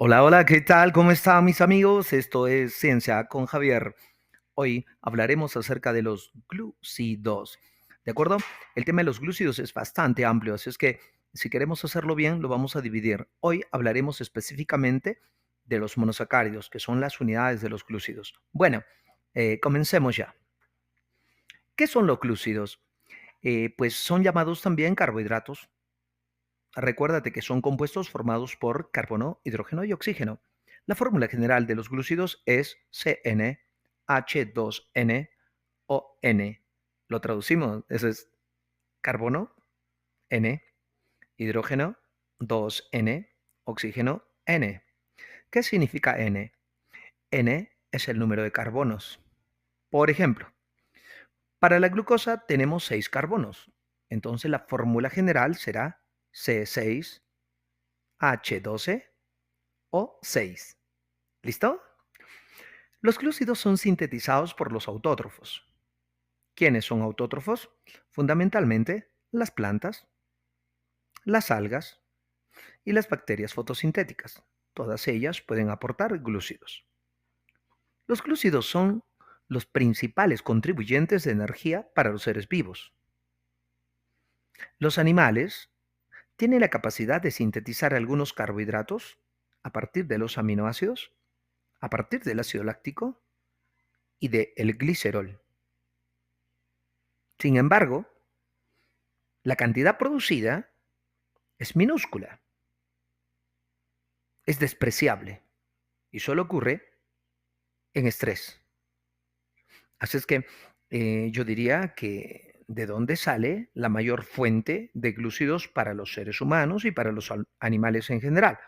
Hola, hola, ¿qué tal? ¿Cómo están mis amigos? Esto es Ciencia con Javier. Hoy hablaremos acerca de los glúcidos. ¿De acuerdo? El tema de los glúcidos es bastante amplio, así es que si queremos hacerlo bien, lo vamos a dividir. Hoy hablaremos específicamente de los monosacáridos, que son las unidades de los glúcidos. Bueno, comencemos ya. ¿Qué son los glúcidos? Pues son llamados también carbohidratos. Recuérdate que son compuestos formados por carbono, hidrógeno y oxígeno. La fórmula general de los glúcidos es CnH2nOn. Lo traducimos, eso es carbono, N, hidrógeno, 2N, oxígeno, N. ¿Qué significa N? N es el número de carbonos. Por ejemplo, para la glucosa tenemos 6 carbonos. Entonces la fórmula general será C6H12O6. ¿Listo? Los glúcidos son sintetizados por los autótrofos. ¿Quiénes son autótrofos? Fundamentalmente las plantas, las algas y las bacterias fotosintéticas. Todas ellas pueden aportar glúcidos. Los glúcidos son los principales contribuyentes de energía para los seres vivos. Los animales tienen la capacidad de sintetizar algunos carbohidratos a partir de los aminoácidos, a partir del ácido láctico y del glicerol. Sin embargo, la cantidad producida es minúscula, es despreciable y solo ocurre en estrés. Así es que yo diría que de dónde sale la mayor fuente de glúcidos para los seres humanos y para los animales en general.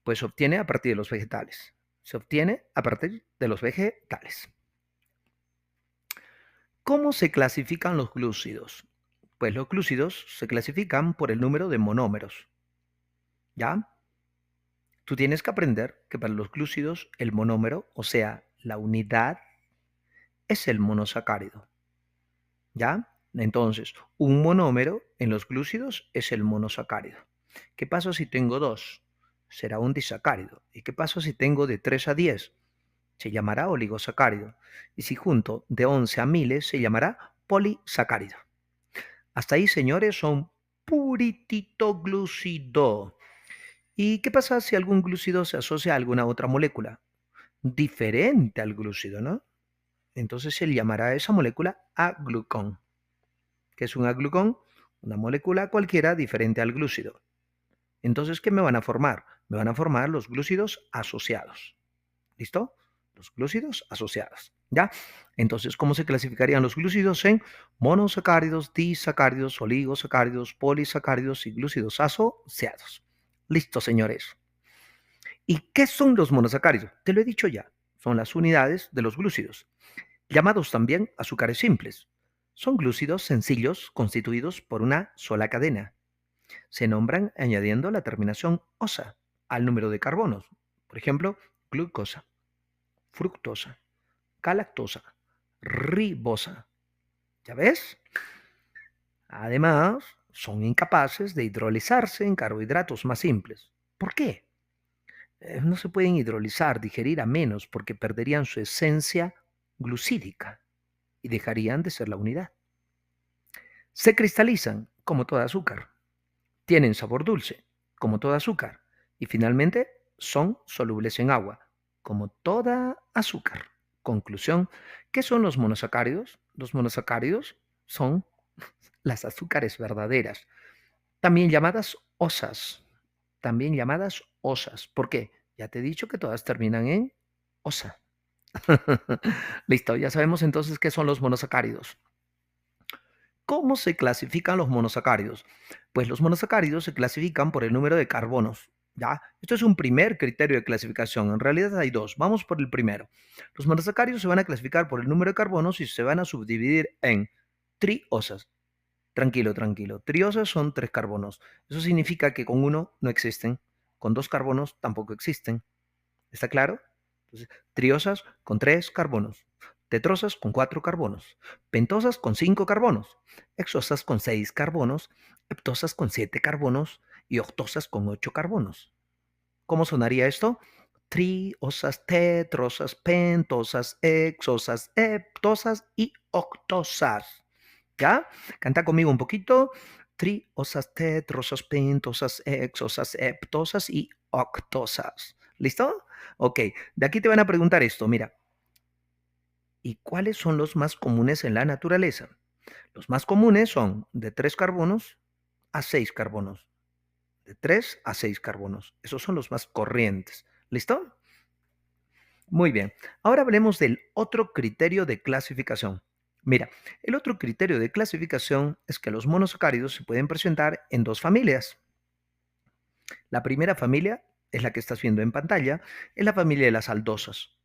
Pues se obtiene a partir de los vegetales. Se obtiene a partir de los vegetales. ¿Cómo se clasifican los glúcidos? Pues los glúcidos se clasifican por el número de monómeros. ¿Ya? Tú tienes que aprender que para los glúcidos el monómero, o sea, la unidad, es el monosacárido. ¿Ya? Entonces, un monómero en los glúcidos es el monosacárido. ¿Qué pasa si tengo dos? Será un disacárido. ¿Y qué pasa si tengo de 3 a 10? Se llamará oligosacárido. Y si junto de 11 a miles, se llamará polisacárido. Hasta ahí, señores, son puritito glúcido. ¿Y qué pasa si algún glúcido se asocia a alguna otra molécula diferente al glúcido, ¿no? Entonces se le llamará a esa molécula aglucón. ¿Qué es un aglucón? Una molécula cualquiera diferente al glúcido. Entonces, ¿qué me van a formar? Me van a formar los glúcidos asociados. ¿Listo? Los glúcidos asociados. ¿Ya? Entonces, ¿cómo se clasificarían los glúcidos en monosacáridos, disacáridos, oligosacáridos, polisacáridos y glúcidos asociados? Listo, señores. ¿Y qué son los monosacáridos? Te lo he dicho ya. Son las unidades de los glúcidos, llamados también azúcares simples. Son glúcidos sencillos constituidos por una sola cadena. Se nombran añadiendo la terminación osa al número de carbonos. Por ejemplo, glucosa, fructosa, galactosa, ribosa. ¿Ya ves? Además, son incapaces de hidrolizarse en carbohidratos más simples. ¿Por qué? No se pueden hidrolizar, digerir a menos, porque perderían su esencia glucídica y dejarían de ser la unidad. Se cristalizan como todo azúcar, tienen sabor dulce como todo azúcar y finalmente son solubles en agua como toda azúcar. Conclusión, ¿qué son los monosacáridos? Los monosacáridos son las azúcares verdaderas, también llamadas osas, también llamadas osas. ¿Por qué? Ya te he dicho que todas terminan en osa. Listo, ya sabemos entonces qué son los monosacáridos. ¿Cómo se clasifican los monosacáridos? Pues los monosacáridos se clasifican por el número de carbonos. ¿Ya? Esto es un primer criterio de clasificación. En realidad hay dos. Vamos por el primero. Los monosacáridos se van a clasificar por el número de carbonos y se van a subdividir en triosas. Tranquilo, tranquilo. Triosas son 3 carbonos. Eso significa que con uno no existen. Con 2 carbonos tampoco existen. ¿Está claro? Entonces, triosas con 3 carbonos, tetrosas con 4 carbonos, pentosas con 5 carbonos, hexosas con 6 carbonos, heptosas con 7 carbonos y octosas con 8 carbonos. ¿Cómo sonaría esto? Triosas, tetrosas, pentosas, hexosas, heptosas y octosas. ¿Ya? Canta conmigo un poquito. Triosas, tetrosas, pentosas, hexosas, heptosas y octosas. ¿Listo? Ok, de aquí te van a preguntar esto, mira. ¿Y cuáles son los más comunes en la naturaleza? Los más comunes son de 3 carbonos a 6 carbonos. De 3 a 6 carbonos. Esos son los más corrientes. ¿Listo? Muy bien. Ahora hablemos del otro criterio de clasificación. Mira, el otro criterio de clasificación es que los monosacáridos se pueden presentar en dos familias. La primera familia es la que estás viendo en pantalla, es la familia de las aldosas.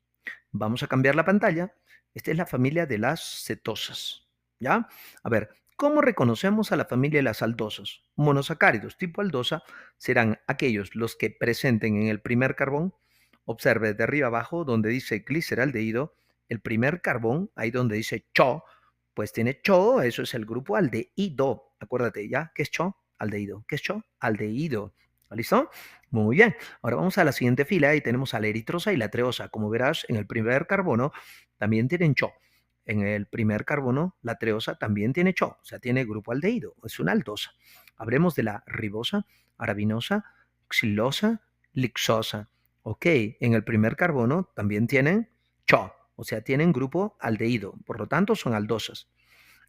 Vamos a cambiar la pantalla. Esta es la familia de las cetosas. ¿Ya? A ver, ¿cómo reconocemos a la familia de las aldosas? Monosacáridos tipo aldosa serán aquellos los que presenten en el primer carbón. Observe de arriba abajo donde dice gliceraldehído, el primer carbón, ahí donde dice CHO, pues tiene CHO, eso es el grupo aldehído. Acuérdate, ¿ya? ¿Qué es CHO? Aldehído. ¿Qué es CHO? Aldehído. ¿Listo? Muy bien. Ahora vamos a la siguiente fila y tenemos a la eritrosa y la treosa. Como verás, en el primer carbono también tienen CHO. En el primer carbono, la treosa también tiene CHO, o sea, tiene grupo aldehído, es una aldosa. Hablemos de la ribosa, arabinosa, xilosa, lixosa. Ok, en el primer carbono también tienen CHO, o sea, tienen grupo aldehído, por lo tanto son aldosas.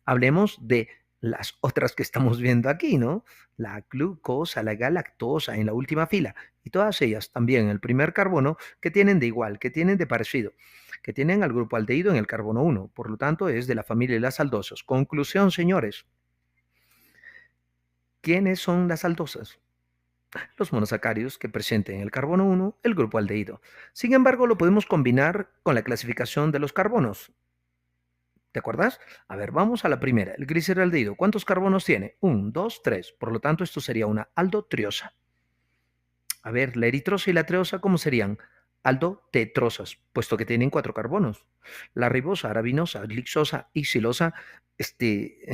Hablemos de las otras que estamos viendo aquí, ¿no? La glucosa, la galactosa en la última fila y todas ellas también en el primer carbono que tienen de igual, que tienen de parecido, que tienen al grupo aldehído en el carbono 1, por lo tanto es de la familia de las aldosas. Conclusión, señores, ¿quiénes son las aldosas? Los monosacáridos que presenten en el carbono 1 el grupo aldehído. Sin embargo, lo podemos combinar con la clasificación de los carbonos. ¿Te acuerdas? A ver, vamos a la primera. El gliceraldehído, ¿cuántos carbonos tiene? 1, 2, 3. Por lo tanto, esto sería una aldotriosa. A ver, la eritrosa y la treosa, ¿cómo serían? Aldotetrosas, puesto que tienen 4 carbonos. La ribosa, arabinosa, glixosa y silosa, este,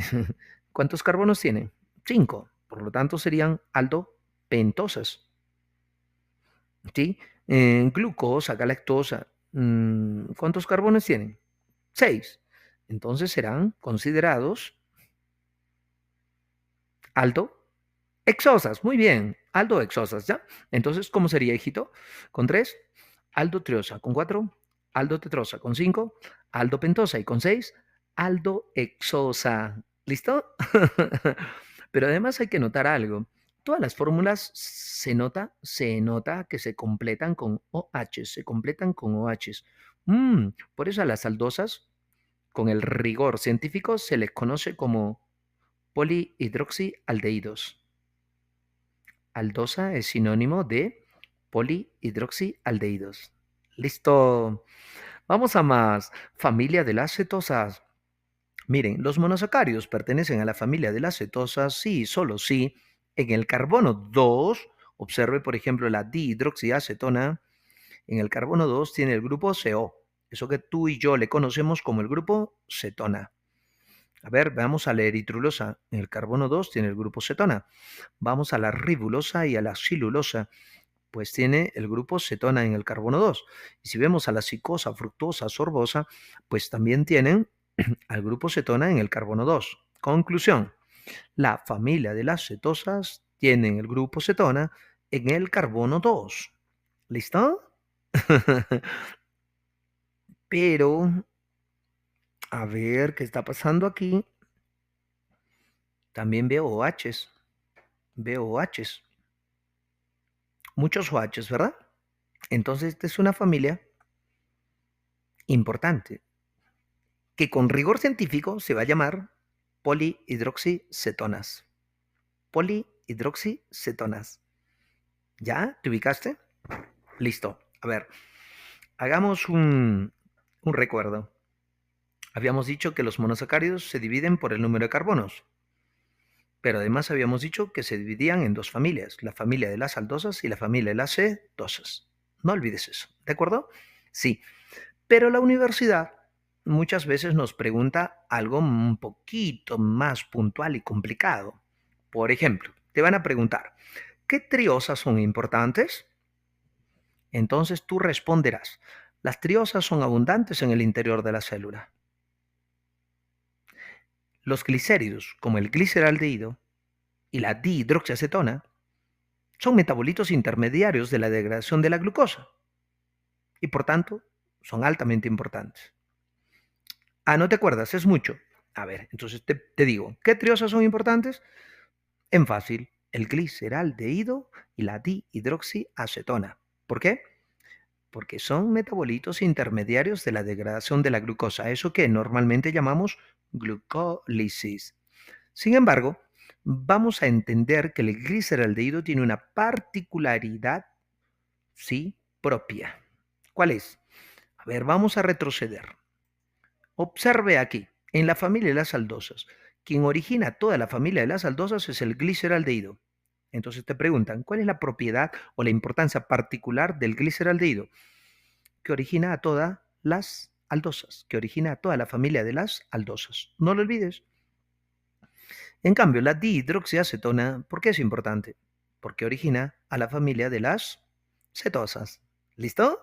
¿cuántos carbonos tienen? 5. Por lo tanto, serían aldopentosas. ¿Sí? Glucosa, galactosa, ¿cuántos carbones tienen? 6. Entonces serán considerados aldoexosas. Muy bien, aldoexosas, ¿ya? Entonces, ¿cómo sería, hijito? Con 3, aldotriosa. Con 4, aldotetrosa. Con 5, aldopentosa. Y con 6, aldoexosa. ¿Listo? Pero además hay que notar algo. Todas las fórmulas se nota que se completan con OH, se completan con OH. Por eso a las aldosas, con el rigor científico, se les conoce como polihidroxialdehídos. Aldosa es sinónimo de polihidroxialdehídos. Listo. Vamos a más. Familia de las cetosas. Miren, los monosacáridos pertenecen a la familia de las cetosas, sí, solo sí. En el carbono 2, observe por ejemplo la dihidroxiacetona, en el carbono 2 tiene el grupo CO, eso que tú y yo le conocemos como el grupo cetona. A ver, veamos a la eritrulosa. En el carbono 2 tiene el grupo cetona. Vamos a la ribulosa y a la silulosa, pues tiene el grupo cetona en el carbono 2. Y si vemos a la cicosa, fructosa, sorbosa, pues también tienen al grupo cetona en el carbono 2. Conclusión, la familia de las cetosas tienen el grupo cetona en el carbono 2. ¿Listo? Pero, a ver qué está pasando aquí. También veo OHs. Veo OHs. Muchos OHs, ¿verdad? Entonces, esta es una familia importante que con rigor científico se va a llamar polihidroxicetonas. Polihidroxicetonas. ¿Ya? ¿Te ubicaste? Listo. A ver, hagamos un recuerdo. Habíamos dicho que los monosacáridos se dividen por el número de carbonos, pero además habíamos dicho que se dividían en dos familias, la familia de las aldosas y la familia de las cetosas. No olvides eso, ¿de acuerdo? Sí, pero la universidad muchas veces nos pregunta algo un poquito más puntual y complicado. Por ejemplo, te van a preguntar, ¿qué triosas son importantes? Entonces tú responderás, las triosas son abundantes en el interior de la célula. Los glicéridos, como el gliceraldehído y la dihidroxiacetona, son metabolitos intermediarios de la degradación de la glucosa y por tanto son altamente importantes. Ah, ¿no te acuerdas? Es mucho. A ver, entonces te digo, ¿qué triosas son importantes? En fácil, el gliceraldehído y la dihidroxiacetona. ¿Por qué? Porque son metabolitos intermediarios de la degradación de la glucosa, eso que normalmente llamamos glucólisis. Sin embargo, vamos a entender que el gliceraldehído tiene una particularidad, sí, propia. ¿Cuál es? A ver, vamos a retroceder. Observe aquí, en la familia de las aldosas, quien origina toda la familia de las aldosas es el gliceraldehído. Entonces te preguntan, ¿cuál es la propiedad o la importancia particular del gliceraldehído? Que origina a todas las aldosas, que origina a toda la familia de las aldosas. No lo olvides. En cambio, la dihidroxiacetona, ¿por qué es importante? Porque origina a la familia de las cetosas. ¿Listo?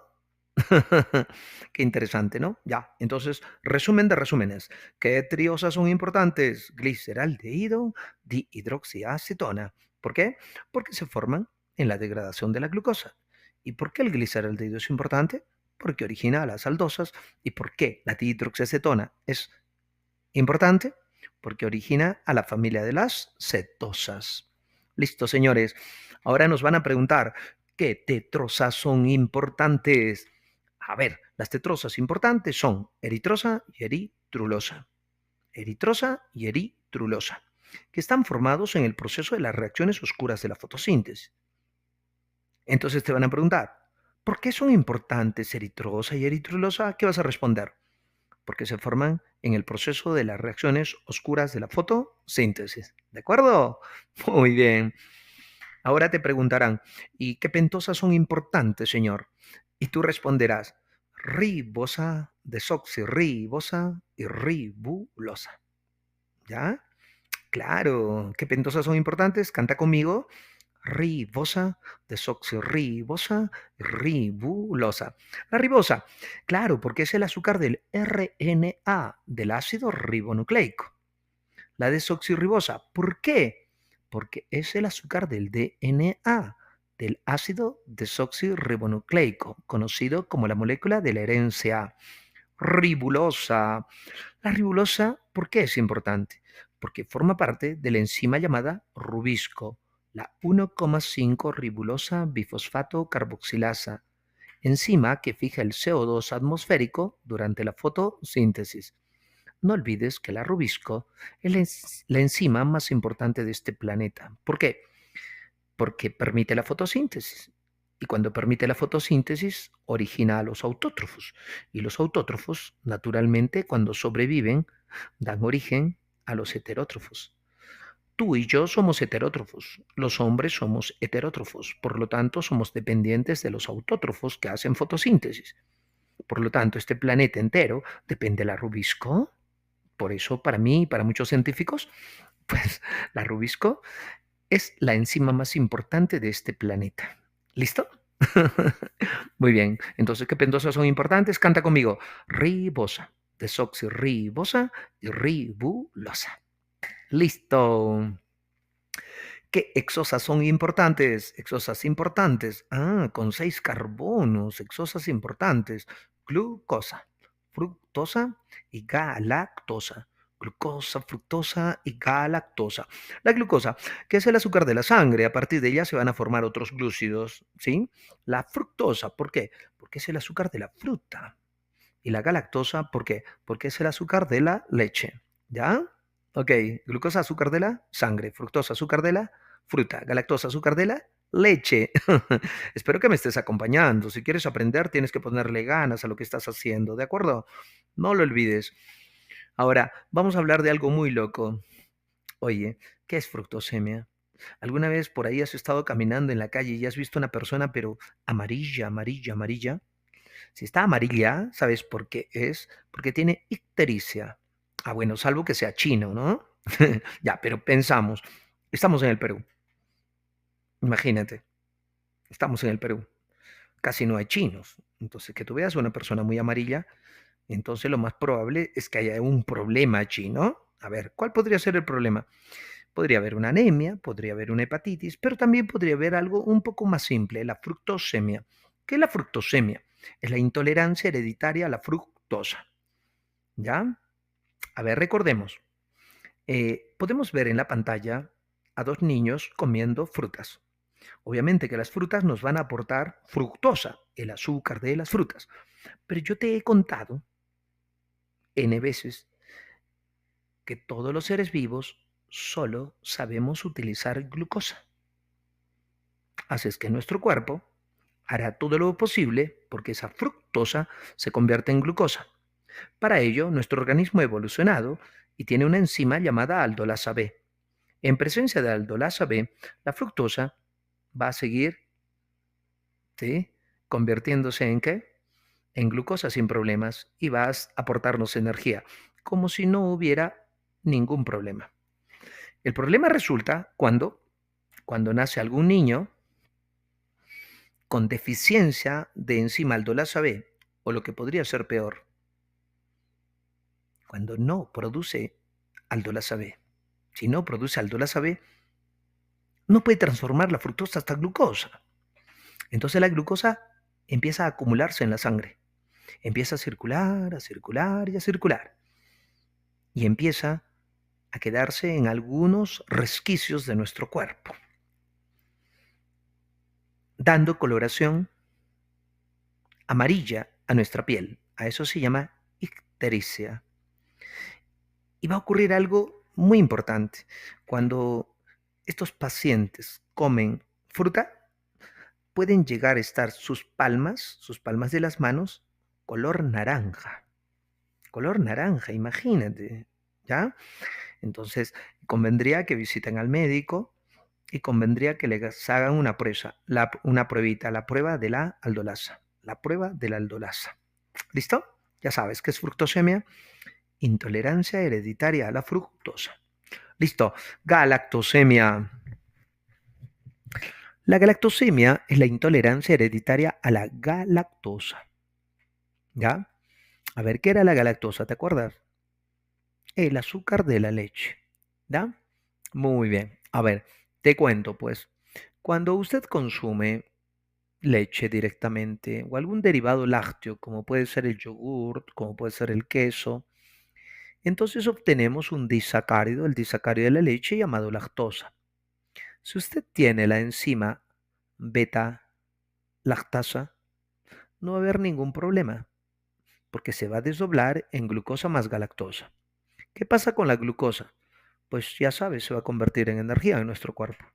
Qué interesante, ¿no? Ya, entonces, resumen de resúmenes. ¿Qué triosas son importantes? Gliceraldehído, dihidroxiacetona. ¿Por qué? Porque se forman en la degradación de la glucosa. ¿Y por qué el gliceraldehído es importante? Porque origina a las aldosas. ¿Y por qué la dihidroxiacetona es importante? Porque origina a la familia de las cetosas. Listo, señores. Ahora nos van a preguntar, ¿qué tetrosas son importantes? A ver, las tetrosas importantes son eritrosa y eritrulosa. Eritrosa y eritrulosa, que están formados en el proceso de las reacciones oscuras de la fotosíntesis. Entonces te van a preguntar, ¿por qué son importantes eritrosa y eritrulosa? ¿Qué vas a responder? Porque se forman en el proceso de las reacciones oscuras de la fotosíntesis. ¿De acuerdo? Muy bien. Ahora te preguntarán, ¿y qué pentosas son importantes, señor? Y tú responderás, ribosa, desoxirribosa y ribulosa. ¿Ya? Claro, ¿qué pentosas son importantes? Canta conmigo. Ribosa, desoxirribosa y ribulosa. La ribosa, claro, porque es el azúcar del RNA, del ácido ribonucleico. La desoxirribosa, ¿por qué? Porque es el azúcar del DNA, del ácido desoxirribonucleico, conocido como la molécula de la herencia. Ribulosa. La ribulosa, ¿por qué es importante? Porque forma parte de la enzima llamada rubisco, la 1,5 ribulosa bifosfato carboxilasa, enzima que fija el CO2 atmosférico durante la fotosíntesis. No olvides que la rubisco es la enzima más importante de este planeta. ¿Por qué? Porque permite la fotosíntesis. Y cuando permite la fotosíntesis, origina a los autótrofos. Y los autótrofos, naturalmente, cuando sobreviven, dan origen a los heterótrofos. Tú y yo somos heterótrofos. Los hombres somos heterótrofos. Por lo tanto, somos dependientes de los autótrofos que hacen fotosíntesis. Por lo tanto, este planeta entero depende de la rubisco. Por eso, para mí y para muchos científicos, pues la rubisco es la enzima más importante de este planeta. ¿Listo? Muy bien. Entonces, ¿qué pentosas son importantes? Canta conmigo. Ribosa, desoxirribosa y ribulosa. Listo. ¿Qué exosas son importantes? Exosas importantes. Ah, con 6 carbonos. Exosas importantes. Glucosa, fructosa y galactosa. Glucosa, fructosa y galactosa. La glucosa, que es el azúcar de la sangre, a partir de ella se van a formar otros glúcidos, ¿sí? La fructosa, ¿por qué? Porque es el azúcar de la fruta. Y la galactosa, ¿por qué? Porque es el azúcar de la leche, ¿ya? Ok, glucosa, azúcar de la sangre, fructosa, azúcar de la fruta, galactosa, azúcar de la leche. Espero que me estés acompañando. Si quieres aprender, tienes que ponerle ganas a lo que estás haciendo, ¿de acuerdo? No lo olvides. Ahora, vamos a hablar de algo muy loco. Oye, ¿qué es fructosemia? ¿Alguna vez por ahí has estado caminando en la calle y has visto una persona pero amarilla, amarilla, amarilla? Si está amarilla, ¿sabes por qué es? Porque tiene ictericia. Ah, bueno, salvo que sea chino, ¿no? Ya, pero pensamos, estamos en el Perú. Imagínate, estamos en el Perú. casi no hay chinos. Entonces, que tú veas una persona muy amarilla, entonces lo más probable es que haya un problema allí, ¿no? A ver, ¿cuál podría ser el problema? Podría haber una anemia, podría haber una hepatitis, pero también podría haber algo un poco más simple, la fructosemia. ¿Qué es la fructosemia? Es la intolerancia hereditaria a la fructosa. ¿Ya? A ver, recordemos. Podemos ver en la pantalla a dos niños comiendo frutas. Obviamente que las frutas nos van a aportar fructosa, el azúcar de las frutas. Pero yo te he contado N veces que todos los seres vivos solo sabemos utilizar glucosa. Así es que nuestro cuerpo hará todo lo posible porque esa fructosa se convierta en glucosa. Para ello, nuestro organismo ha evolucionado y tiene una enzima llamada aldolasa B. En presencia de aldolasa B, la fructosa va a seguir, ¿sí?, convirtiéndose en ¿qué? En glucosa sin problemas y va a aportarnos energía, como si no hubiera ningún problema. El problema resulta cuando nace algún niño con deficiencia de enzima aldolasa B, o lo que podría ser peor, cuando no produce aldolasa B. Si no produce aldolasa B, no puede transformar la fructosa hasta glucosa. Entonces la glucosa empieza a acumularse en la sangre, empieza a circular, a circular y a circular, y empieza a quedarse en algunos resquicios de nuestro cuerpo, dando coloración amarilla a nuestra piel. A eso se llama ictericia. Y va a ocurrir algo muy importante. Cuando estos pacientes comen fruta, pueden llegar a estar sus palmas de las manos, color naranja. Color naranja, imagínate, ¿ya? Entonces, convendría que visiten al médico y convendría que les hagan una pruebita, la prueba de la aldolasa. La prueba de la aldolasa. ¿Listo? Ya sabes que es fructosemia, intolerancia hereditaria a la fructosa. Listo. Galactosemia. La galactosemia es la intolerancia hereditaria a la galactosa. ¿Ya? A ver, ¿qué era la galactosa? ¿Te acuerdas? El azúcar de la leche. ¿Ya? Muy bien. A ver, te cuento pues. Cuando usted consume leche directamente o algún derivado lácteo, como puede ser el yogur, como puede ser el queso, entonces obtenemos un disacárido, el disacárido de la leche llamado lactosa. Si usted tiene la enzima beta lactasa, no va a haber ningún problema, porque se va a desdoblar en glucosa más galactosa. ¿Qué pasa con la glucosa? Pues ya sabes, se va a convertir en energía en nuestro cuerpo.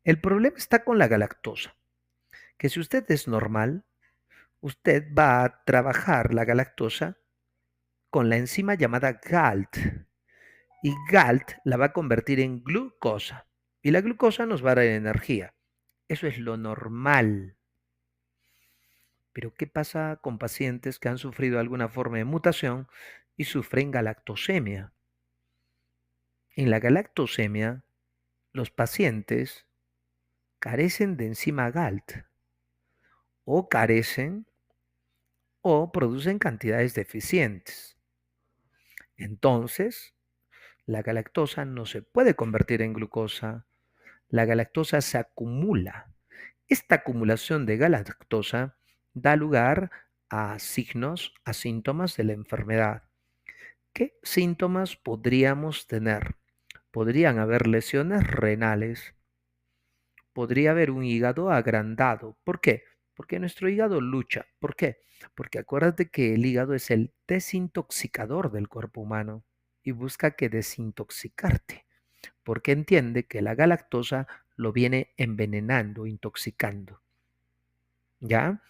El problema está con la galactosa, que si usted es normal, usted va a trabajar la galactosa con la enzima llamada GALT, y GALT la va a convertir en glucosa, y la glucosa nos va a dar energía. Eso es lo normal. Pero ¿qué pasa con pacientes que han sufrido alguna forma de mutación y sufren galactosemia? En la galactosemia, los pacientes carecen de enzima GALT o carecen o producen cantidades deficientes. Entonces, la galactosa no se puede convertir en glucosa. La galactosa se acumula. Esta acumulación de galactosa da lugar a signos, a síntomas de la enfermedad. ¿Qué síntomas podríamos tener? Podrían haber lesiones renales, podría haber un hígado agrandado. ¿Por qué? Porque nuestro hígado lucha. ¿Por qué? Porque acuérdate que el hígado es el desintoxicador del cuerpo humano y busca que desintoxicarte, porque entiende que la galactosa lo viene envenenando, intoxicando. ¿Ya?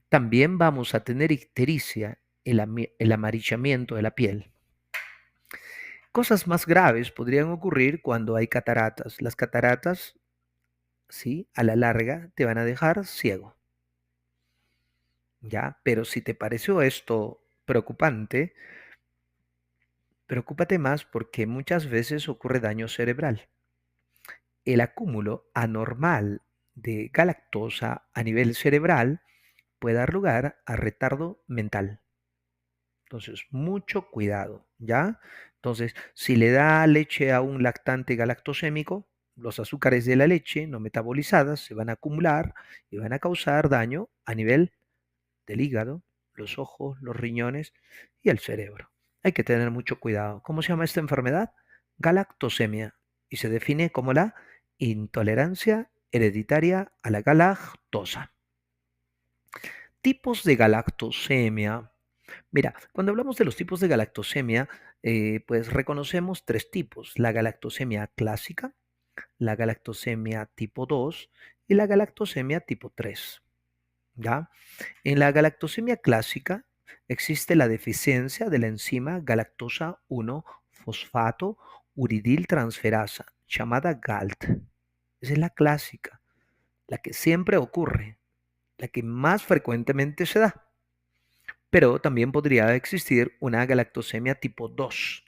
También vamos a tener ictericia, el amarillamiento de la piel. Cosas más graves podrían ocurrir cuando hay cataratas. Las cataratas, sí, a la larga te van a dejar ciego. ¿Ya? Pero si te pareció esto preocupante, preocúpate más porque muchas veces ocurre daño cerebral. El acúmulo anormal de galactosa a nivel cerebral puede dar lugar a retardo mental. Entonces, mucho cuidado, ¿ya? Entonces, si le da leche a un lactante galactosémico, los azúcares de la leche no metabolizadas se van a acumular y van a causar daño a nivel del hígado, los ojos, los riñones y el cerebro. Hay que tener mucho cuidado. ¿Cómo se llama esta enfermedad? Galactosemia. Y se define como la intolerancia hereditaria a la galactosa. Tipos de galactosemia. Mira, cuando hablamos de los tipos de galactosemia, pues reconocemos tres tipos: la galactosemia clásica, la galactosemia tipo 2 y la galactosemia tipo 3. ¿Ya? En la galactosemia clásica existe la deficiencia de la enzima galactosa 1 fosfato uridiltransferasa, llamada GALT. Esa es la clásica, la que siempre ocurre, la que más frecuentemente se da. Pero también podría existir una galactosemia tipo 2.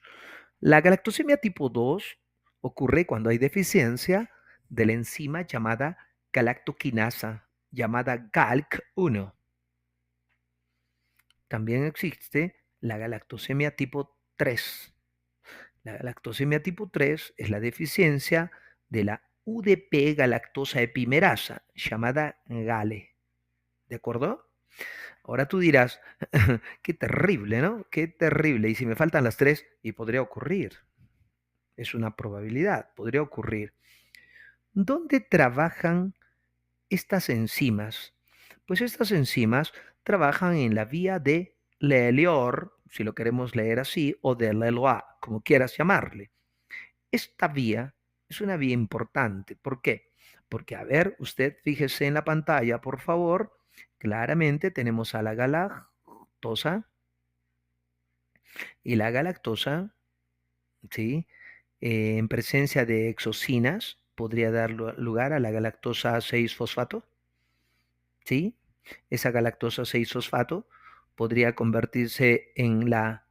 La galactosemia tipo 2 ocurre cuando hay deficiencia de la enzima llamada galactoquinasa, llamada GALC1. También existe la galactosemia tipo 3. La galactosemia tipo 3 es la deficiencia de la UDP galactosa epimerasa, llamada GALE. ¿De acuerdo? Ahora tú dirás, qué terrible, ¿no? Qué terrible. Y si me faltan las tres, y podría ocurrir. Es una probabilidad, podría ocurrir. ¿Dónde trabajan estas enzimas? Pues estas enzimas trabajan en la vía de Lelior, si lo queremos leer así, o de Leloir, como quieras llamarle. Esta vía es una vía importante. ¿Por qué? Porque, a ver, usted fíjese en la pantalla, por favor. Claramente tenemos a la galactosa y la galactosa, ¿sí? En presencia de exocinas podría dar lugar a la galactosa 6-fosfato, ¿sí? Esa galactosa 6-fosfato podría convertirse en la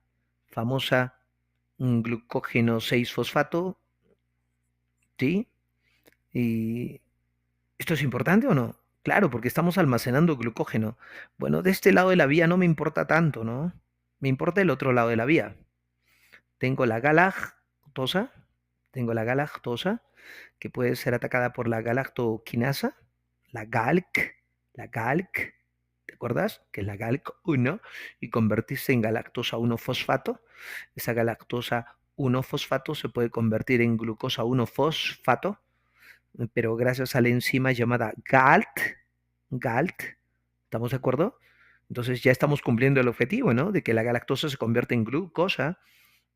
famosa glucógeno 6-fosfato, ¿sí? Y ¿esto es importante o no? Claro, porque estamos almacenando glucógeno. Bueno, de este lado de la vía no me importa tanto, ¿no? Me importa el otro lado de la vía. Tengo la galactosa, tengo la galactosa, que puede ser atacada por la galactoquinasa, la GALC, la GALC, ¿te acuerdas? Que es la GALC1 y convertirse en galactosa 1-fosfato. Esa galactosa 1-fosfato se puede convertir en glucosa 1-fosfato, pero gracias a la enzima llamada GALT, ¿estamos de acuerdo? Entonces ya estamos cumpliendo el objetivo, ¿no? De que la galactosa se convierte en glucosa,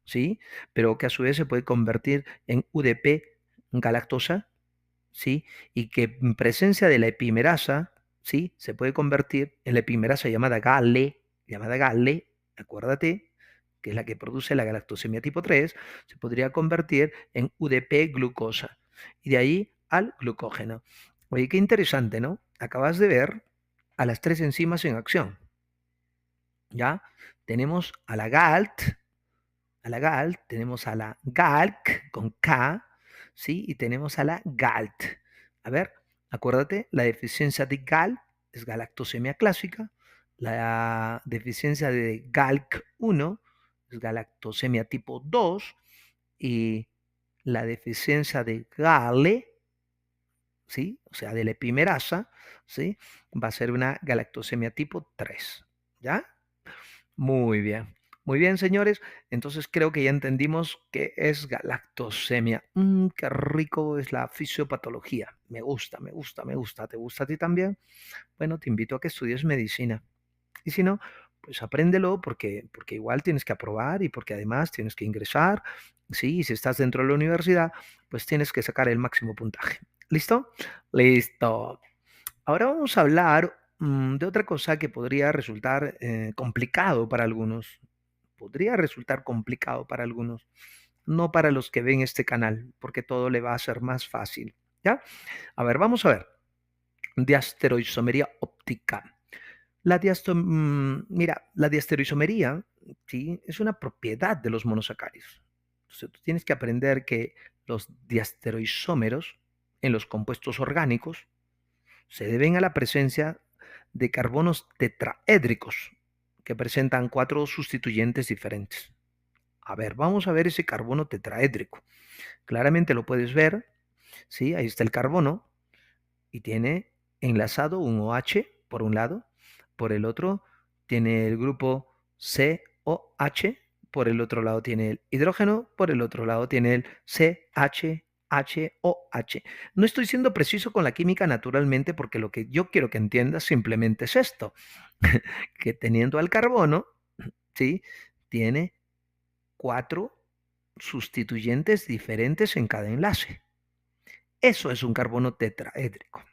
¿sí? Pero que a su vez se puede convertir en UDP galactosa, ¿sí? Y que en presencia de la epimerasa, ¿sí? Se puede convertir en la epimerasa llamada GALE, acuérdate, que es la que produce la galactosemia tipo 3, se podría convertir en UDP glucosa y de ahí al glucógeno. Oye, qué interesante, ¿no? Acabas de ver a las tres enzimas en acción, ¿ya? Tenemos a la GALT, tenemos a la GALC con K, ¿sí? Y tenemos a la GALT. A ver, acuérdate, la deficiencia de GALT es galactosemia clásica, la deficiencia de GALC1 es galactosemia tipo 2 y la deficiencia de GALE, ¿sí? O sea, de la epimerasa, ¿sí? Va a ser una galactosemia tipo 3, ¿ya? Muy bien. Muy bien, señores. Entonces creo que ya entendimos qué es galactosemia. Qué rico es la fisiopatología. Me gusta, me gusta, me gusta. ¿Te gusta a ti también? Bueno, te invito a que estudies medicina. Y si no, pues apréndelo porque igual tienes que aprobar y porque además tienes que ingresar. Sí, y si estás dentro de la universidad, pues tienes que sacar el máximo puntaje. ¿Listo? Listo. Ahora vamos a hablar de otra cosa que podría resultar complicado para algunos. Podría resultar complicado para algunos, no para los que ven este canal, porque todo le va a ser más fácil. ¿Ya? A ver, vamos a ver. Diastereoisomería óptica. Mira, la diastereoisomería, ¿sí? Es una propiedad de los monosacáridos. Entonces, tú tienes que aprender que los diastereoisómeros en los compuestos orgánicos, se deben a la presencia de carbonos tetraédricos que presentan 4 sustituyentes diferentes. A ver, vamos a ver ese carbono tetraédrico. Claramente lo puedes ver, ¿sí? Ahí está el carbono y tiene enlazado un OH por un lado, por el otro tiene el grupo COH, por el otro lado tiene el hidrógeno, por el otro lado tiene el CHHOH. No estoy siendo preciso con la química naturalmente porque lo que yo quiero que entiendas simplemente es esto, que teniendo al carbono, ¿sí? Tiene 4 sustituyentes diferentes en cada enlace. Eso es un carbono tetraédrico.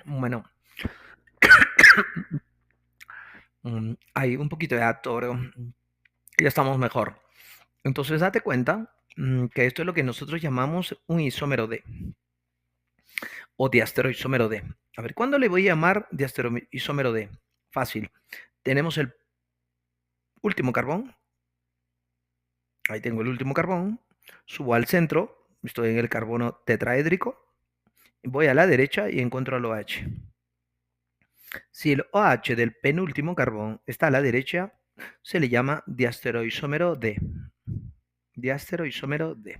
Bueno, hay un poquito de atoro. Ya estamos mejor. Entonces date cuenta que esto es lo que nosotros llamamos un isómero D o diastereoisómero D. A ver, ¿cuándo le voy a llamar diastereoisómero D? Fácil. Tenemos el último carbón. Ahí tengo el último carbón. Subo al centro. Estoy en el carbono tetraédrico. Voy a la derecha y encuentro el OH. Si el OH del penúltimo carbón está a la derecha, se le llama diastereoisómero D. Diastereoisómero D.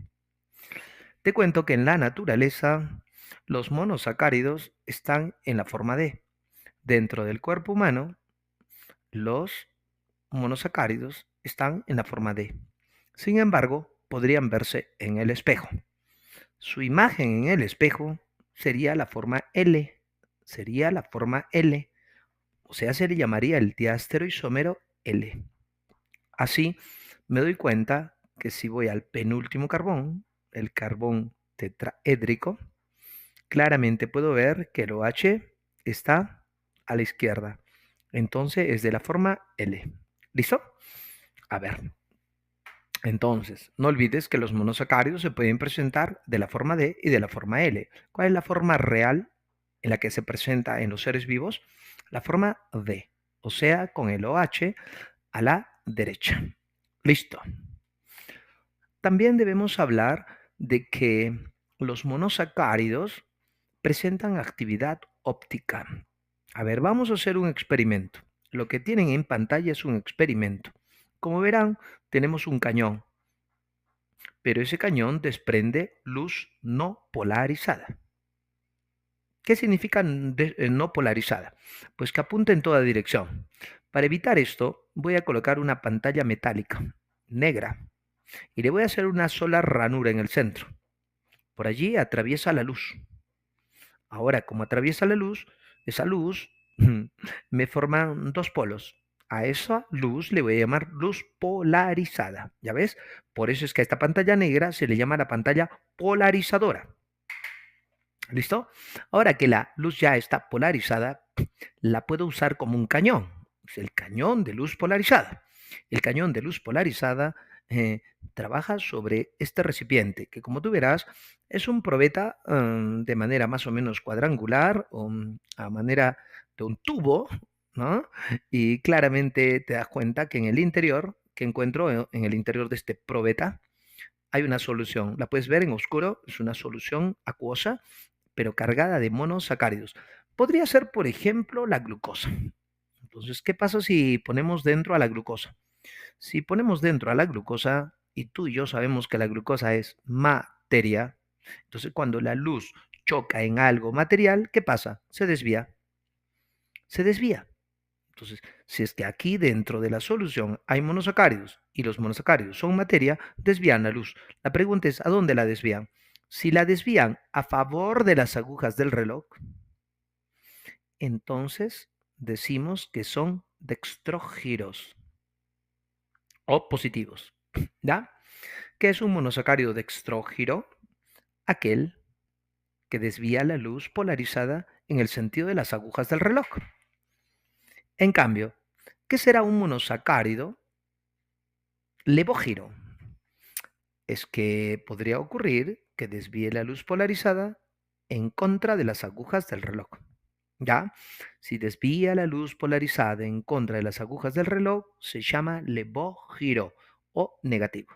Te cuento que en la naturaleza los monosacáridos están en la forma D. Dentro del cuerpo humano, los monosacáridos están en la forma D. Sin embargo, podrían verse en el espejo. Su imagen en el espejo sería la forma L. Sería la forma L. O sea, se le llamaría el diastereoisómero L. Así, me doy cuenta que si voy al penúltimo carbón, el carbón tetraédrico, claramente puedo ver que el OH está a la izquierda. Entonces es de la forma L. ¿Listo? A ver. Entonces, no olvides que los monosacáridos se pueden presentar de la forma D y de la forma L. ¿Cuál es la forma real en la que se presenta en los seres vivos? La forma D, o sea, con el OH a la derecha. Listo. También debemos hablar de que los monosacáridos presentan actividad óptica. A ver, vamos a hacer un experimento. Lo que tienen en pantalla es un experimento. Como verán, tenemos un cañón, pero ese cañón desprende luz no polarizada. ¿Qué significa no polarizada? Pues que apunta en toda dirección. Para evitar esto, voy a colocar una pantalla metálica, negra, y le voy a hacer una sola ranura en el centro. Por allí atraviesa la luz. Ahora, como atraviesa la luz, esa luz me forman 2 polos. A esa luz le voy a llamar luz polarizada. ¿Ya ves? Por eso es que a esta pantalla negra se le llama la pantalla polarizadora. ¿Listo? Ahora que la luz ya está polarizada, la puedo usar como un cañón. Es el cañón de luz polarizada. El cañón de luz polarizada trabaja sobre este recipiente, que como tú verás es un probeta de manera más o menos cuadrangular o a manera de un tubo, ¿no? Y claramente te das cuenta que en el interior, que encuentro en el interior de este probeta, hay una solución. La puedes ver en oscuro, es una solución acuosa, pero cargada de monosacáridos. Podría ser, por ejemplo, la glucosa. Entonces, ¿qué pasa si ponemos dentro a la glucosa? Si ponemos dentro a la glucosa, y tú y yo sabemos que la glucosa es materia, entonces cuando la luz choca en algo material, ¿qué pasa? Se desvía. Se desvía. Entonces, si es que aquí dentro de la solución hay monosacáridos y los monosacáridos son materia, desvían la luz. La pregunta es, ¿a dónde la desvían? Si la desvían a favor de las agujas del reloj, entonces decimos que son dextrógiros o positivos. ¿Ya? ¿Qué es un monosacárido dextrógiro? Aquel que desvía la luz polarizada en el sentido de las agujas del reloj. En cambio, ¿qué será un monosacárido levógiro? Es que podría ocurrir que desvíe la luz polarizada en contra de las agujas del reloj. ¿Ya? Si desvía la luz polarizada en contra de las agujas del reloj, se llama levógiro o negativo.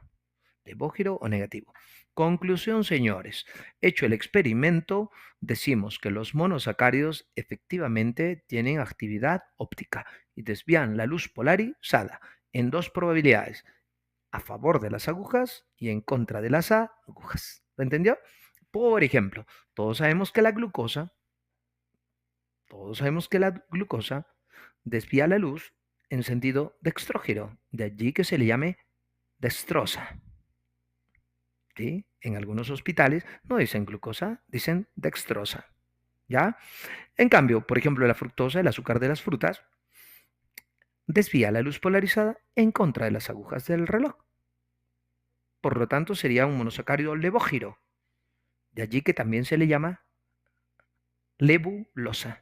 Levógiro o negativo. Conclusión, señores. Hecho el experimento, decimos que los monosacáridos efectivamente tienen actividad óptica y desvían la luz polarizada en dos probabilidades, a favor de las agujas y en contra de las agujas. ¿Lo entendió? Por ejemplo, todos sabemos que la glucosa, todos sabemos que la glucosa desvía la luz en sentido dextrógeno, de allí que se le llame dextrosa. ¿Sí? En algunos hospitales no dicen glucosa, dicen dextrosa. ¿Ya? En cambio, por ejemplo, la fructosa, el azúcar de las frutas, desvía la luz polarizada en contra de las agujas del reloj. Por lo tanto, sería un monosacárido levógiro. De allí que también se le llama lebulosa.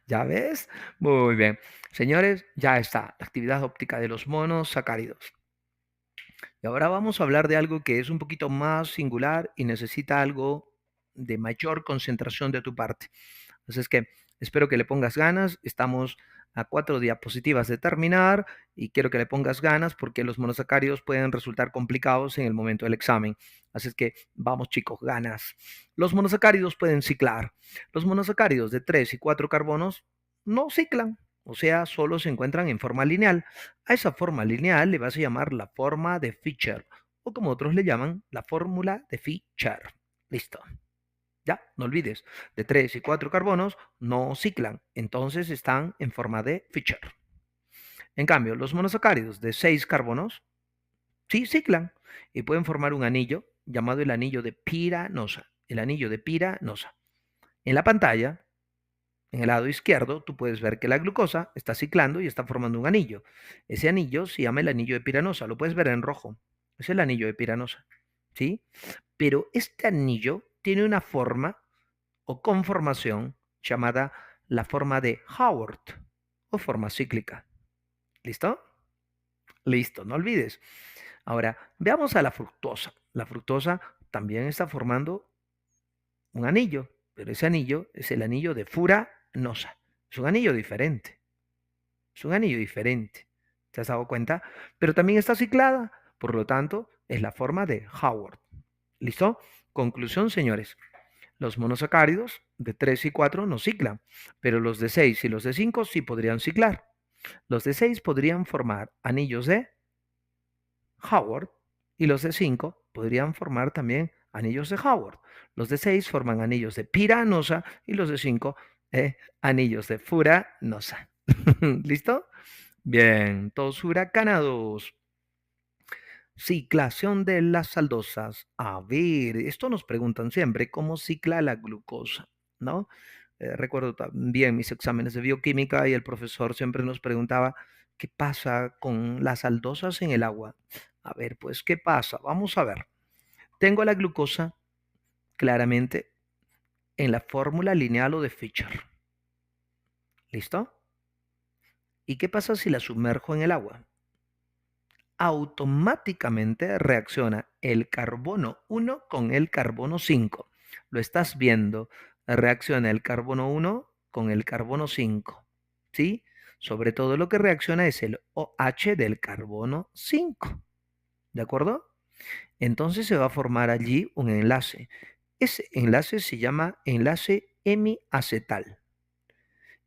¿Ya ves? Muy bien. Señores, ya está. La actividad óptica de los monosacáridos. Y ahora vamos a hablar de algo que es un poquito más singular y necesita algo de mayor concentración de tu parte. Así es que espero que le pongas ganas. Estamos a 4 diapositivas de terminar y quiero que le pongas ganas porque los monosacáridos pueden resultar complicados en el momento del examen. Así es que vamos chicos, ganas. Los monosacáridos pueden ciclar. Los monosacáridos de 3 y 4 carbonos no ciclan, o sea, solo se encuentran en forma lineal. A esa forma lineal le vas a llamar la forma de Fischer o como otros le llaman, la fórmula de Fischer. Listo. Ya, no olvides, de 3 y 4 carbonos no ciclan, entonces están en forma de Fischer. En cambio, los monosacáridos de 6 carbonos sí ciclan y pueden formar un anillo llamado el anillo de piranosa. El anillo de piranosa. En la pantalla, en el lado izquierdo, tú puedes ver que la glucosa está ciclando y está formando un anillo. Ese anillo se llama el anillo de piranosa, lo puedes ver en rojo. Es el anillo de piranosa, ¿sí? Pero este anillo tiene una forma o conformación llamada la forma de Howard o forma cíclica. ¿Listo? Listo, no olvides. Ahora, veamos a la fructosa. La fructosa también está formando un anillo, pero ese anillo es el anillo de furanosa. Es un anillo diferente. Es un anillo diferente. ¿Te has dado cuenta? Pero también está ciclada. Por lo tanto, es la forma de Howard. ¿Listo? Conclusión, señores. Los monosacáridos de 3 y 4 no ciclan, pero los de 6 y los de 5 sí podrían ciclar. Los de 6 podrían formar anillos de Howard y los de 5 podrían formar también anillos de Howard. Los de 6 forman anillos de piranosa y los de 5 anillos de furanosa. ¿Listo? Bien, todos huracanados. Ciclación de las aldosas. A ver, esto nos preguntan siempre, ¿cómo cicla la glucosa? ¿No? Recuerdo también mis exámenes de bioquímica y el profesor siempre nos preguntaba, ¿qué pasa con las aldosas en el agua? A ver, pues, ¿qué pasa? Vamos a ver. Tengo la glucosa claramente en la fórmula lineal o de Fischer. ¿Listo? ¿Y qué pasa si la sumerjo en el agua? Automáticamente reacciona el carbono 1 con el carbono 5. Lo estás viendo, reacciona el carbono 1 con el carbono 5. ¿Sí? Sobre todo lo que reacciona es el OH del carbono 5. ¿De acuerdo? Entonces se va a formar allí un enlace. Ese enlace se llama enlace hemiacetal.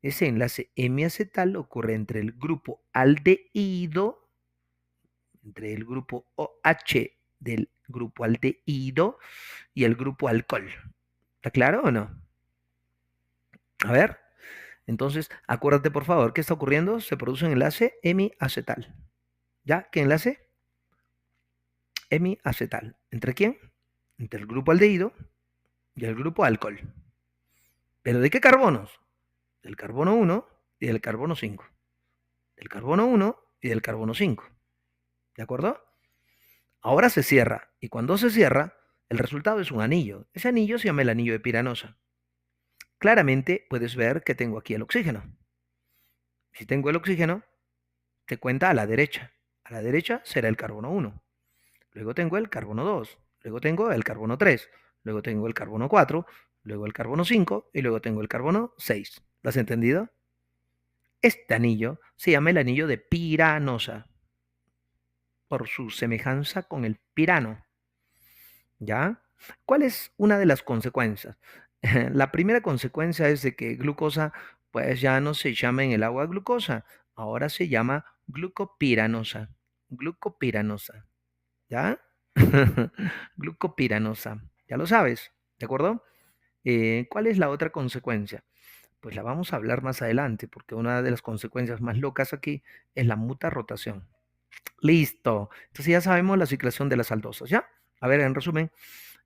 Ese enlace hemiacetal ocurre entre el grupo aldehído, entre el grupo OH del grupo aldehído y el grupo alcohol. ¿Está claro o no? A ver, entonces acuérdate por favor, ¿qué está ocurriendo? Se produce un enlace hemiacetal. ¿Ya? ¿Qué enlace? Hemiacetal. ¿Entre quién? Entre el grupo aldehído y el grupo alcohol. ¿Pero de qué carbonos? Del carbono 1 y del carbono 5. Del carbono 1 y del carbono 5. ¿De acuerdo? Ahora se cierra, y cuando se cierra, el resultado es un anillo. Ese anillo se llama el anillo de piranosa. Claramente puedes ver que tengo aquí el oxígeno. Si tengo el oxígeno, te cuenta a la derecha. A la derecha será el carbono 1. Luego tengo el carbono 2. Luego tengo el carbono 3. Luego tengo el carbono 4. Luego el carbono 5. Y luego tengo el carbono 6. ¿Lo has entendido? Este anillo se llama el anillo de piranosa por su semejanza con el pirano. ¿Ya? ¿Cuál es una de las consecuencias? La primera consecuencia es de que glucosa, pues ya no se llama en el agua glucosa, ahora se llama glucopiranosa. Glucopiranosa, ¿ya? Glucopiranosa, ya lo sabes, ¿de acuerdo? ¿Cuál es la otra consecuencia? Pues la vamos a hablar más adelante, porque una de las consecuencias más locas aquí es la mutarrotación. Listo. Entonces ya sabemos la ciclación de las aldosas, ¿ya? A ver, en resumen,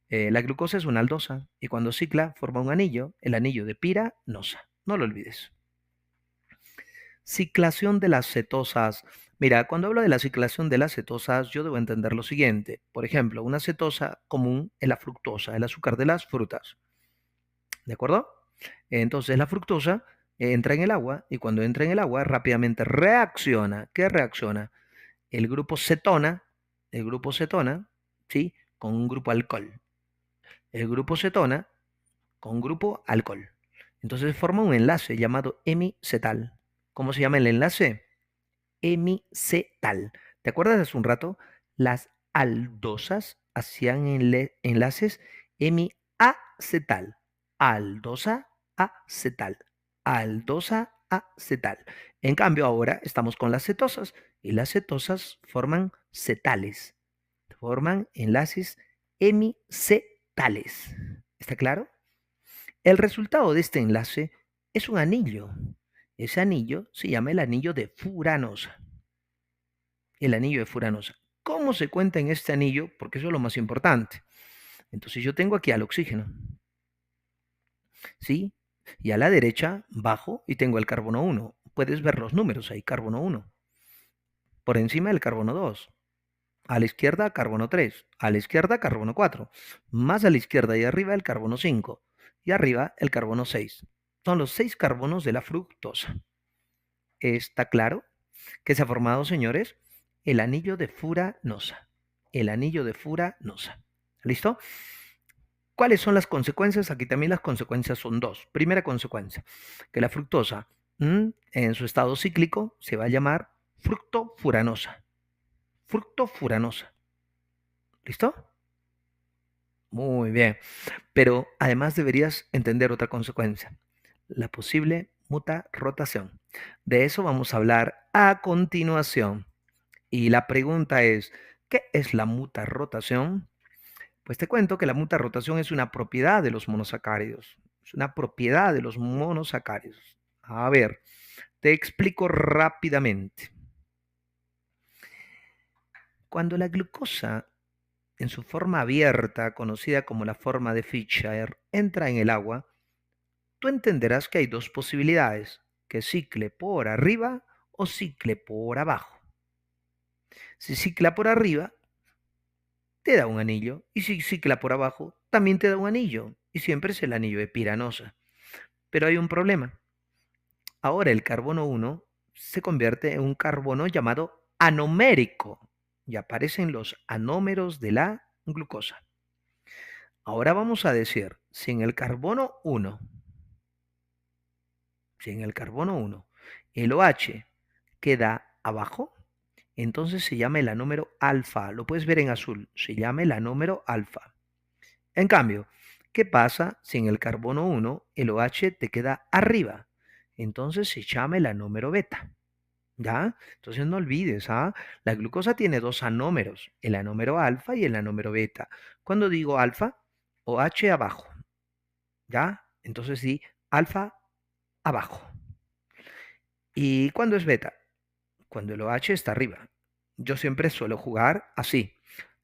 la glucosa es una aldosa y cuando cicla forma un anillo, el anillo de piranosa. No lo olvides. Ciclación de las cetosas. Mira, cuando hablo de la ciclación de las cetosas, yo debo entender lo siguiente. Por ejemplo, una cetosa común es la fructosa, el azúcar de las frutas. ¿De acuerdo? Entonces la fructosa entra en el agua y cuando entra en el agua rápidamente reacciona. ¿Qué reacciona? El grupo cetona, el grupo cetona, ¿sí? Con un grupo alcohol. El grupo cetona con grupo alcohol. Entonces forma un enlace llamado hemicetal. ¿Cómo se llama el enlace? Hemicetal. ¿Te acuerdas hace un rato? Las aldosas hacían enlaces hemiacetal. Aldosa acetal. Aldosa acetal. En cambio, ahora estamos con las cetosas y las cetosas forman cetales. Forman enlaces hemicetales. ¿Está claro? El resultado de este enlace es un anillo. Ese anillo se llama el anillo de Furanosa. El anillo de Furanosa. ¿Cómo se cuenta en este anillo? Porque eso es lo más importante. Entonces yo tengo aquí al oxígeno, ¿sí? Y a la derecha bajo y tengo el carbono 1. Puedes ver los números ahí, carbono 1. Por encima el carbono 2. A la izquierda carbono 3. A la izquierda carbono 4. Más a la izquierda y arriba el carbono 5. Y arriba el carbono 6. Son los 6 carbonos de la fructosa. ¿Está claro que se ha formado, señores? El anillo de Furanosa. El anillo de Furanosa. ¿Listo? ¿Cuáles son las consecuencias? Aquí también las consecuencias son dos. Primera consecuencia, que la fructosa en su estado cíclico se va a llamar fructofuranosa. Fructofuranosa. ¿Listo? Muy bien. Pero además deberías entender otra consecuencia, la posible mutarrotación. De eso vamos a hablar a continuación. Y la pregunta es, ¿qué es la mutarrotación? Pues te cuento que la mutarrotación es una propiedad de los monosacáridos. Es una propiedad de los monosacáridos. A ver, te explico rápidamente. Cuando la glucosa en su forma abierta, conocida como la forma de Fischer, entra en el agua, tú entenderás que hay dos posibilidades, que cicle por arriba o cicle por abajo. Si cicla por arriba, te da un anillo, y si cicla por abajo, también te da un anillo, y siempre es el anillo de piranosa. Pero hay un problema. Ahora el carbono 1 se convierte en un carbono llamado anomérico, y aparecen los anómeros de la glucosa. Ahora vamos a decir, si en el carbono 1 el OH queda abajo, entonces se llama el anómero alfa. Lo puedes ver en azul, se llama el anómero alfa. En cambio, ¿qué pasa si en el carbono 1 el OH te queda arriba? Entonces se llama el anómero beta. ¿Ya? Entonces no olvides, ¿ah? La glucosa tiene dos anómeros, el anómero alfa y el anómero beta. Cuando digo alfa, OH abajo, ¿ya? Entonces sí, alfa abajo. ¿Y cuándo es beta? Cuando el OH está arriba. Yo siempre suelo jugar así.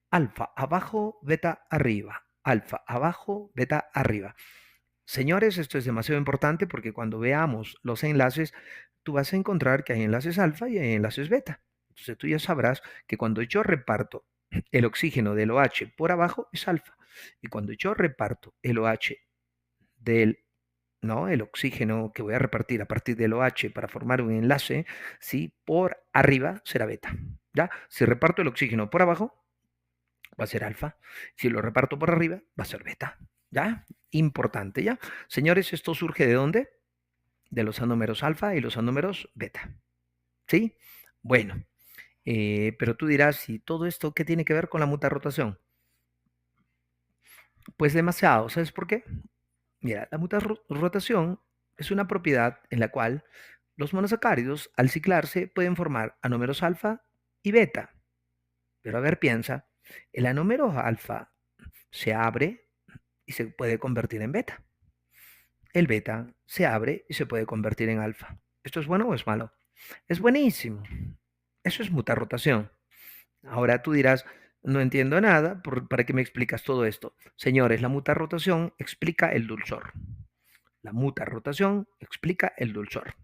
Alfa abajo, beta arriba. Alfa abajo, beta arriba. Señores, esto es demasiado importante porque cuando veamos los enlaces, tú vas a encontrar que hay enlaces alfa y hay enlaces beta. Entonces tú ya sabrás que cuando yo reparto el oxígeno del OH por abajo es alfa. Y cuando yo reparto el OH del, ¿no? El oxígeno que voy a repartir a partir del OH para formar un enlace, ¿sí? Por arriba será beta. ¿Ya? Si reparto el oxígeno por abajo, va a ser alfa. Si lo reparto por arriba, va a ser beta. ¿Ya? Importante, ¿ya? Señores, ¿esto surge de dónde? De los anómeros alfa y los anómeros beta. ¿Sí? Bueno, pero tú dirás, ¿y todo esto qué tiene que ver con la mutarrotación? Pues demasiado, ¿sabes por qué? Mira, la mutarrotación es una propiedad en la cual los monosacáridos, al ciclarse, pueden formar anómeros alfa y beta. Pero a ver, piensa, el anómero alfa se abre y se puede convertir en beta. El beta se abre y se puede convertir en alfa. ¿Esto es bueno o es malo? Es buenísimo. Eso es mutarrotación. Ahora tú dirás, no entiendo nada, ¿para qué me explicas todo esto? Señores, la mutarrotación explica el dulzor. La mutarrotación explica el dulzor.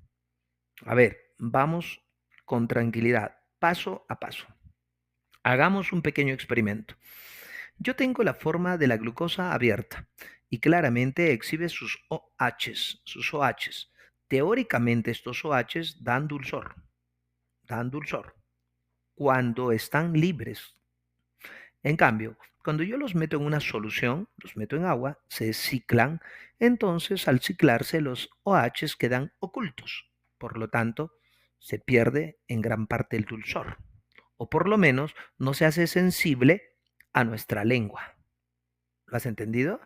A ver, vamos con tranquilidad, paso a paso. Hagamos un pequeño experimento. Yo tengo la forma de la glucosa abierta y claramente exhibe sus OHs, sus OHs. Teóricamente estos OHs dan dulzor cuando están libres. En cambio, cuando yo los meto en una solución, los meto en agua, se ciclan, entonces al ciclarse los OHs quedan ocultos. Por lo tanto, se pierde en gran parte el dulzor, o por lo menos no se hace sensible a nuestra lengua. ¿Lo has entendido?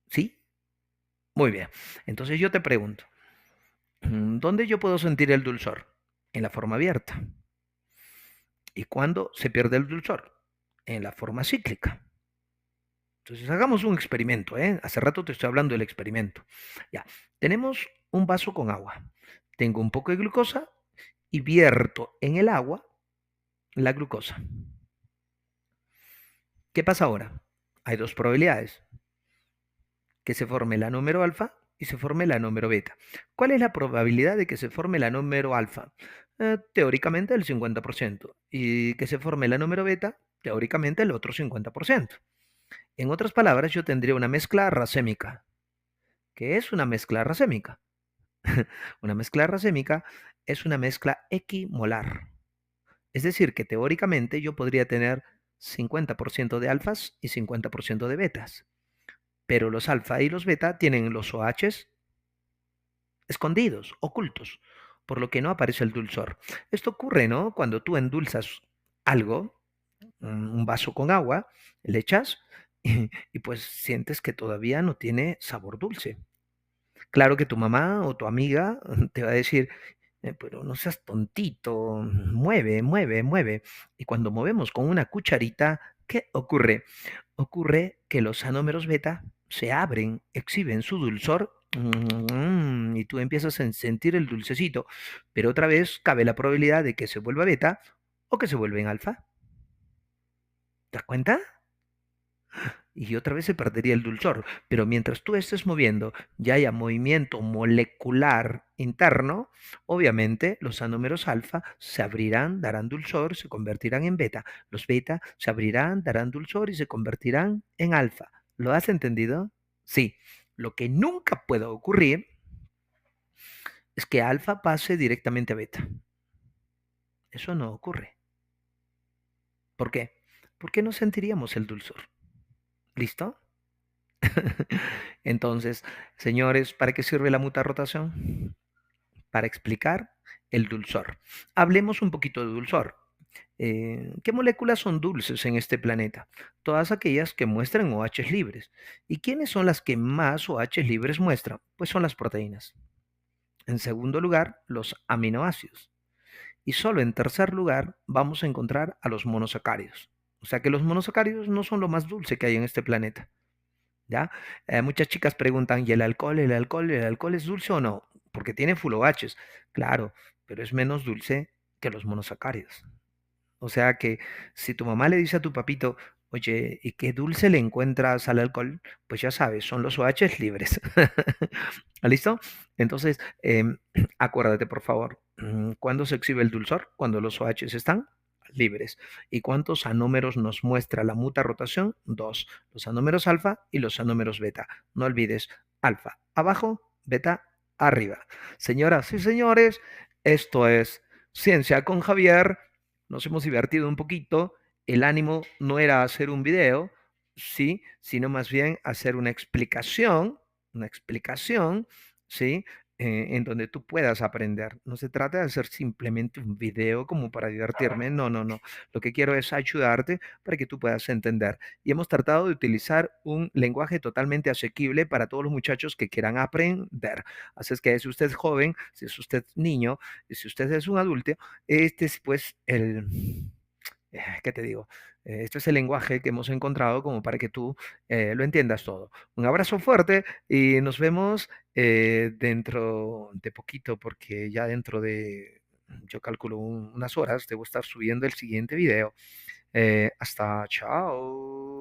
¿Sí? Muy bien. Entonces yo te pregunto, ¿dónde yo puedo sentir el dulzor? En la forma abierta. ¿Y cuándo se pierde el dulzor? En la forma cíclica. Entonces hagamos un experimento, ¿eh? Hace rato te estoy hablando del experimento. Ya, tenemos un vaso con agua. Tengo un poco de glucosa y vierto en el agua la glucosa. ¿Qué pasa ahora? Hay dos probabilidades, que se forme la número alfa y se forme la número beta. ¿Cuál es la probabilidad de que se forme la número alfa? Teóricamente el 50%. Y que se forme la número beta, teóricamente el otro 50%. En otras palabras, yo tendría una mezcla racémica. ¿Qué es una mezcla racémica? Una mezcla racémica es una mezcla equimolar. Es decir, que teóricamente yo podría tener 50% de alfas y 50% de betas. Pero los alfa y los beta tienen los OHs escondidos, ocultos, por lo que no aparece el dulzor. Esto ocurre, ¿no? Cuando tú endulzas algo, un vaso con agua, le echas y pues sientes que todavía no tiene sabor dulce. Claro que tu mamá o tu amiga te va a decir, pero no seas tontito, mueve, mueve, mueve. Y cuando movemos con una cucharita, ¿qué ocurre? Ocurre que los anómeros beta se abren, exhiben su dulzor y tú empiezas a sentir el dulcecito, pero otra vez cabe la probabilidad de que se vuelva beta o que se vuelva en alfa. ¿Te das cuenta? Y otra vez se perdería el dulzor. Pero mientras tú estés moviendo y haya movimiento molecular interno, obviamente los anómeros alfa se abrirán, darán dulzor, se convertirán en beta. Los beta se abrirán, darán dulzor y se convertirán en alfa. ¿Lo has entendido? Sí. Lo que nunca puede ocurrir es que alfa pase directamente a beta. Eso no ocurre. ¿Por qué? Porque no sentiríamos el dulzor. ¿Listo? Entonces, señores, ¿para qué sirve la mutarrotación? Para explicar el dulzor. Hablemos un poquito de dulzor. ¿Qué moléculas son dulces en este planeta? Todas aquellas que muestran OHs libres. ¿Y quiénes son las que más OHs libres muestran? Pues son las proteínas. En segundo lugar, los aminoácidos. Y solo en tercer lugar vamos a encontrar a los monosacáridos. O sea que los monosacáridos no son lo más dulce que hay en este planeta. ¿Ya? Muchas chicas preguntan, ¿y el alcohol? ¿El alcohol es dulce o no? Porque tiene full OHs. Claro, pero es menos dulce que los monosacáridos. O sea que si tu mamá le dice a tu papito, oye, ¿y qué dulce le encuentras al alcohol? Pues ya sabes, son los OHs libres. ¿Listo? Entonces, acuérdate, por favor, ¿cuándo se exhibe el dulzor? Cuando los OHs están libres. ¿Y cuántos anómeros nos muestra la mutarrotación? Dos, los anómeros alfa y los anómeros beta. No olvides, alfa abajo, beta arriba. Señoras y señores, esto es Ciencia con Javier. Nos hemos divertido un poquito. El ánimo no era hacer un video, sí, sino más bien hacer una explicación, ¿sí? en donde tú puedas aprender. No se trata de hacer simplemente un video como para divertirme. No, no, no. Lo que quiero es ayudarte para que tú puedas entender. Y hemos tratado de utilizar un lenguaje totalmente asequible para todos los muchachos que quieran aprender. Así es que si usted es joven, si es usted niño, y si usted es un adulto, este es pues ¿qué te digo? Este es el lenguaje que hemos encontrado como para que tú lo entiendas todo. Un abrazo fuerte y nos vemos dentro de poquito, porque ya dentro de, yo calculo unas horas, debo estar subiendo el siguiente video. Hasta chao.